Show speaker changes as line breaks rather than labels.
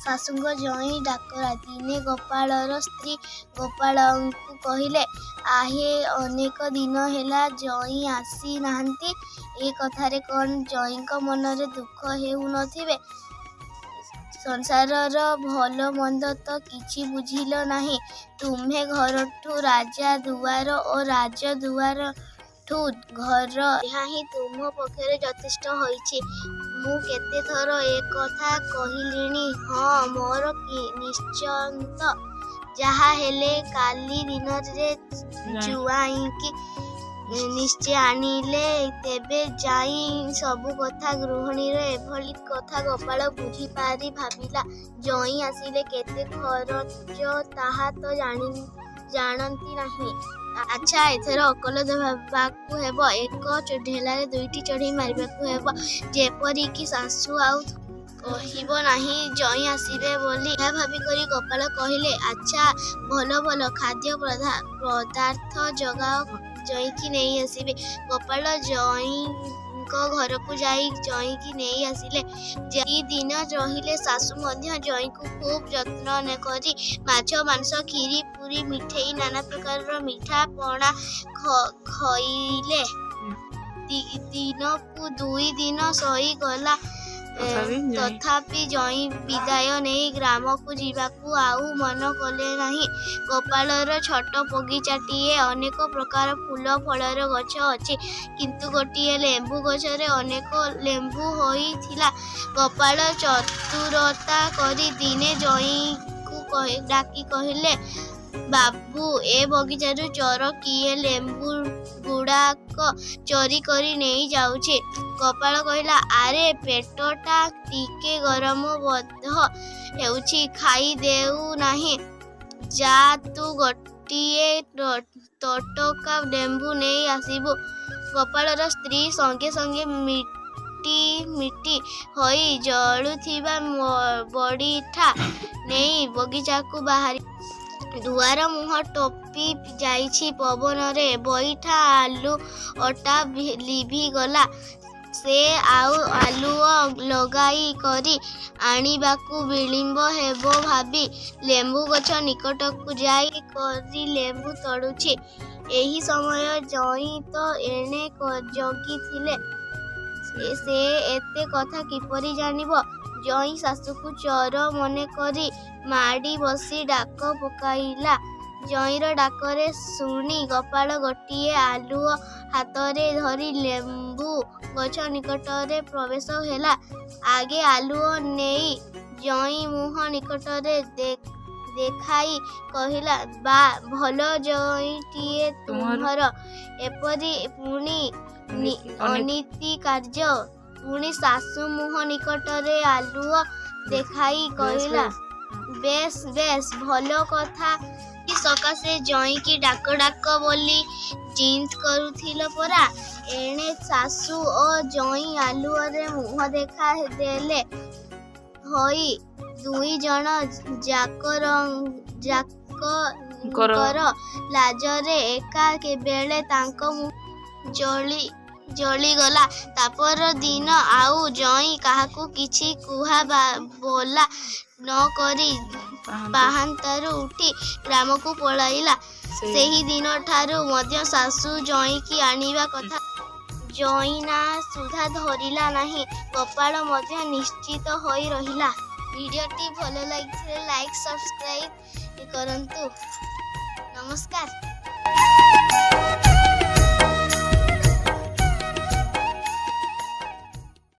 ଶାଶୁଙ୍କ ଜଇଁ ଡାକରା। ଦିନେ ଗୋପାଳର ସ୍ତ୍ରୀ ଗୋପାଳଙ୍କୁ କହିଲେ, ଆହେ ଅନେକ ଦିନ ହେଲା ଜଇଁ ଆସି ନାହାନ୍ତି। ଏ କଥାରେ କ'ଣ ଜଇଁଙ୍କ ମନରେ ଦୁଃଖ ହେଉନଥିବେ? ସଂସାରର ଭଲ ମନ୍ଦ ତ କିଛି ବୁଝିଲ ନାହିଁ। ତୁମ୍ଭେ ଘରଠୁ ରାଜା ଦୁଆର ଓ ରାଜ ଦୁଆରଠୁ ଘର, ଏହା ହିଁ ତୁମ ପକ୍ଷରେ ଯଥେଷ୍ଟ ହୋଇଛି। ମୁଁ କେତେ ଥର ଏ କଥା କହିଲିଣି। ହଁ, ମୋର ନିଶ୍ଚିନ୍ତ। ଯାହା ହେଲେ କାଲି ଦିନରେ ଜୁଆଇଁକି ନିଶ୍ଚୟ ଆଣିଲେ ତେବେ ଯାଇ ସବୁ କଥା। ଗୃହିଣୀର ଏଭଳି କଥା ଗୋପାଳ ବୁଝିପାରି ଭାବିଲା, ଜଇଁ ଆସିଲେ କେତେ ଖରଚ ତାହା ତ ଜାଣନ୍ତି ନାହିଁ। ଆଚ୍ଛା, ଏଥର ଅକଲ ଦେବାକୁ ହେବ। ଏକ ଢେଲାରେ ଦୁଇଟି ଚଢ଼େଇ ମାରିବାକୁ ହେବ, ଯେପରିକି ଶାଶୁ ଆଉ କହିବ ନାହିଁ ଜଇଁ ଆସିବେ ବୋଲି। ଏହା ଭାବିକରି ଗୋପାଳ କହିଲେ, ଆଚ୍ଛା, ଭଲ ଖାଦ୍ୟ ପଦାର୍ଥ ଯୋଗାଅ, ଜଇଁକି ନେଇ ଆସିବେ। ଗୋପାଳ ଜଇଁଙ୍କ ଘରକୁ ଯାଇ ଜଇଁକି ନେଇ ଆସିଲେ। ଦି ଦିନ ରହିଲେ। ଶାଶୁ ମଧ୍ୟ ଜଇଁଙ୍କୁ ଖୁବ୍ ଯତ୍ନ କରି ମାଛ, ମାଂସ, କ୍ଷୀରି, ପୁରୀ, ମିଠେଇ, ନାନା ପ୍ରକାରର ମିଠା ପଣା ଖୋଇଲେ। ଦିନକୁ 2 ଦିନ ସରିଗଲା। ତଥାପି ଜଇଁ ବିଦାୟ ନେଇ ଗ୍ରାମକୁ ଯିବାକୁ ଆଉ ମନ କଲେ ନାହିଁ। ଗୋପାଳର ଛୋଟ ବଗିଚାଟିଏ, ଅନେକ ପ୍ରକାର ଫୁଲ ଫଳର ଗଛ ଅଛି, କିନ୍ତୁ ଗୋଟିଏ ଲେମ୍ବୁ ଗଛରେ ଅନେକ ଲେମ୍ବୁ ହୋଇଥିଲା। ଗୋପାଳ ଚତୁରତା କରି ଦିନେ ଜଇଁଙ୍କୁ ଡାକି କହିଲେ, ବାବୁ, ଏ ବଗିଚାରୁ ଚୋର କିଏ ଲେମ୍ବୁ ଗୁଡ଼ାକ ଚୋରି କରି ନେଇ ଯାଉଛି? ଗୋପାଳ କହିଲା, ଆରେ, ପେଟଟା ଟିକେ ଗରମ ବୋଧ ହେଉଛି, ଖାଇ ଦେଉ ନାହିଁ। ଯା, ତୁ ଗୋଟିଏ ତଟକା ଲେମ୍ବୁ ନେଇ ଆସିବୁ। ଗୋପାଳର ସ୍ତ୍ରୀ ସଙ୍ଗେ ସଙ୍ଗେ ମିଟି ହୋଇ ଜଳୁଥିବା ବଡ଼ିଟା ନେଇ ବଗିଚାକୁ ବାହାରି। ଦୁଆର ମୁହଁ ଟପି ଯାଇଛି ପବନରେ। ବଇଠା ଆଲୁଅଟା ଲିଭିଗଲା। ସେ ଆଉ ଆଲୁଅ ଲଗାଇ କରି ଆଣିବାକୁ ବିଳମ୍ବ ହେବ ଭାବି ଲେମ୍ବୁ ଗଛ ନିକଟକୁ ଯାଇ କରି ଲେମ୍ବୁ ତୋଳୁଛି। ଏହି ସମୟ ଜଇଁ ତ ଏଣେ ଜଗିଥିଲେ। ସେ ଏତେ କଥା କିପରି ଜାଣିବ? ଜଇଁ ଶାଶୁକୁ ଚୋର ମନେକରି ମାଡ଼ି ବସି ଡାକ ପକାଇଲା। ଜଇଁର ଡାକରେ ଶୁଣି ଗୋପାଳ ଗୋଟିଏ ଆଲୁଅ ହାତରେ ଧରି ଲେମ୍ବୁ ଗଛ ନିକଟରେ ପ୍ରବେଶ ହେଲା। ଆଗେ ଆଲୁଅ ନେଇ ଜଇଁ ମୁହଁ ନିକଟରେ ଦେଖାଇ କହିଲା, ବା, ଭଲ ଜଇଁଟିଏ ତୁମର। ଏପରି ପୁଣି ଅନୀତି କାର୍ଯ୍ୟ। ପୁଣି ଶାଶୁ ମୁହଁ ନିକଟରେ ଆଲୁଅ ଦେଖାଇ କହିଲା, ବେଶ୍ ଭଲ କଥା। ସକାଶେ ଜଇଁକି ଡାକ ବୋଲି ଜିଦ୍ କରୁଥିଲ ପରା। ଏଣେ ଶାଶୁ ଓ ଜଇଁ ଆଲୁଅରେ ମୁହଁ ଦେଖା ଦେଲେ ହୋଇ 2 ଜଣ ଯାକଙ୍କର ଲାଜରେ ଏକାବେଳେ ତାଙ୍କ ମୁହଁ ଜଳିଗଲା। ତାପର ଦିନ ଆଉ ଜଇଁ କାହାକୁ କିଛି କୁହା ବୋଲା ନ କରି ପାହାନ୍ତାରୁ ଉଠି ଗ୍ରାମକୁ ପଳାଇଲା। ସେହି ଦିନଠାରୁ ମଧ୍ୟ ଶାଶୁ ଜଇଁକି ଆଣିବା କଥା ଜଇଁ ନାଁ ସୁଦ୍ଧା ଧରିଲା ନାହିଁ। ଗୋପାଳ ମଧ୍ୟ ନିଶ୍ଚିନ୍ତ ହୋଇ ରହିଲା। ଭିଡ଼ିଓଟି ଭଲ ଲାଗିଥିଲେ ଲାଇକ୍, ସବସ୍କ୍ରାଇବ୍ କରନ୍ତୁ। ନମସ୍କାର।